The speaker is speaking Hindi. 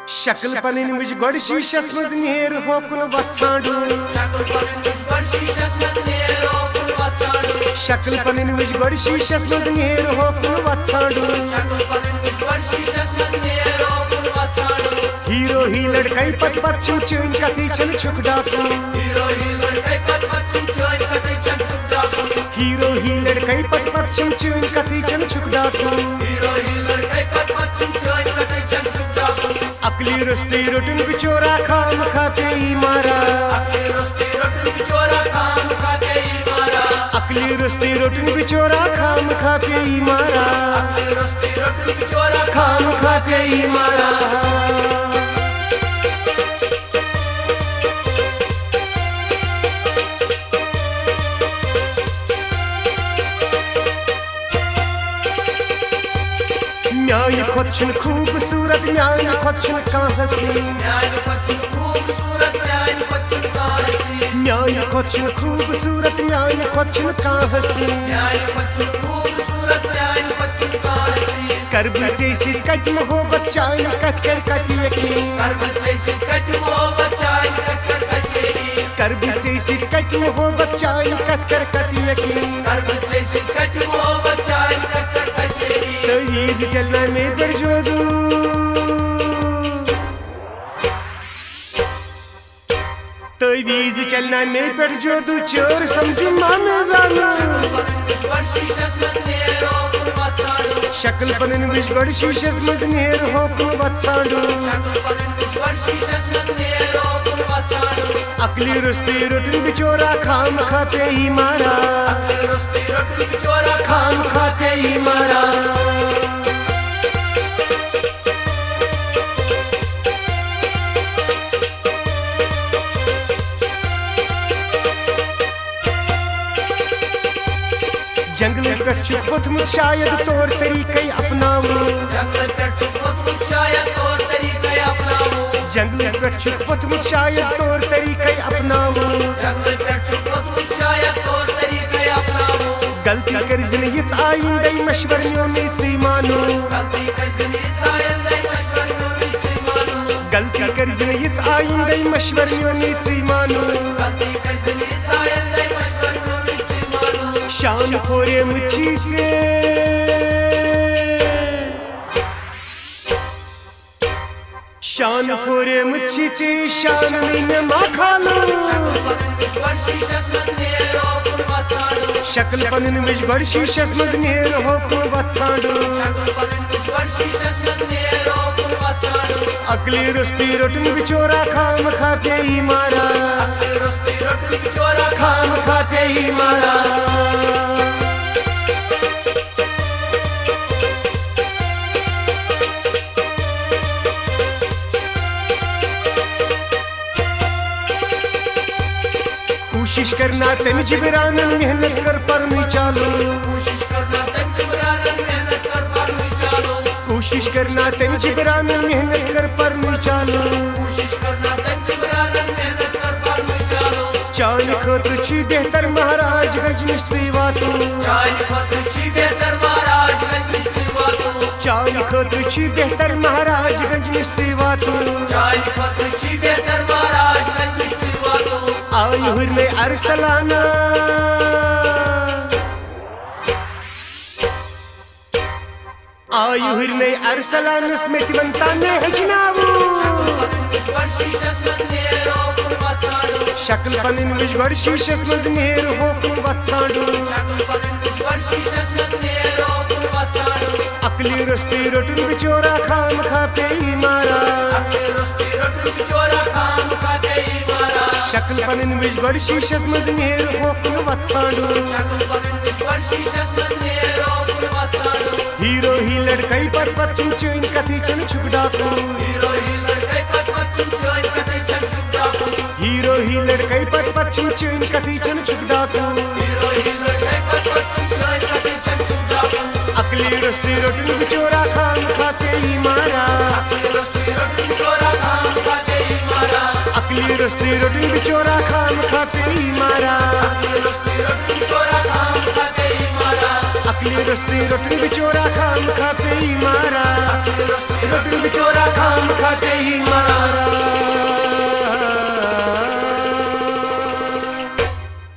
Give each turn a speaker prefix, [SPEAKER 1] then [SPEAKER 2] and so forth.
[SPEAKER 1] शक्ल पनिन विज गोड़ शीशस मज नेर होकुन वत्सांडू शक्ल पनिन विज गोड़ शीशस मज नेर होकुन वत्सांडू हीरो ही लड़काई पत पत चुन कथी छन छुक डाकू हीरो ही लड़काई पत पत चुन कथी छन छुक डाकू अकली रुस्ती रोटन बिचोरा खाम खाते ही मारा अकली रुस्ती रोटन बिचोरा खाम खाते ही मारा खाम खाते ही मारा म्यान खोचन खूबसूरत म्यान खोचन काहसी म्यान खोचन खूबसूरत म्यान खोचन काहसी कर बचे सिर कट मोहब्बत चाय कट कर कट यकीन कर बचे सिर कट मोहब्बत चाय कट कर यकीन तवीज चलना में बरजोदू तवीज चलना में बरजोदू चोर समझू मामे जाना शक्ल पनिन विज गोड़ शीशस मज नेर होकुन वत्सांडू अकली रुस्ती रोटन बिचोरा खाम खाते ही मारा खाम खाते ही मारा जंगल पे छुपत शायद तौर तरीके अपनाऊं जंगल पे छुपत शायद तौर तरीके अपनाऊं गलती कर जिंदगी आइंदे मशवरियों में सी मानो गलती कर जिंदगी आइंदे मशवरियों में सी मानो शान खोरे मुझी से शान खोरे मुझी से शान में माँ खालो शक्ल पनिन विज गोड़ शीशस मज नेर होकुन वत्सांडू अकली रुस्ती रोटन बिचोरा खाम खाते ही मारा खाम खाते ही मारा कोशिश करना तेम जिबरान मेहनत कर पर मी चालो कोशिश करना तेम जिबरान मेहनत कर पर मी चालो चान खतर छी बेहतर महाराज गंज निश्चय वातो चान खतर छी बेहतर महाराज गंज निश्चय वातो आई हुर में अरसलाना आई हुर में अरसलाना स्मित बनता ने हजनावू शक्ल पनिन विज गोड़ शीशस मज नेर होकुन वत्सांडू अकली रुस्ती रोटन बिचोरा खाम खाते ही मारा शक्ल पनिन विज गोड़ शीशस मज नेर होकुन वत्सांडू हीरो ही लड़काई पर पत चुन कथी छन छुक डाकू हीरो ही लड़काई पर पत चुन कथी छन छुक डाकू अकली रुस्ती रोटन बिचोरा खाम खाते ही मारा अकली रुस्ती रोटन बिचोरा खाम खाते ही मारा अकली रुस्ती रोटन बिचोरा खाम खाते ही मारा रोटी बिचोरा खाम खाते ही माँ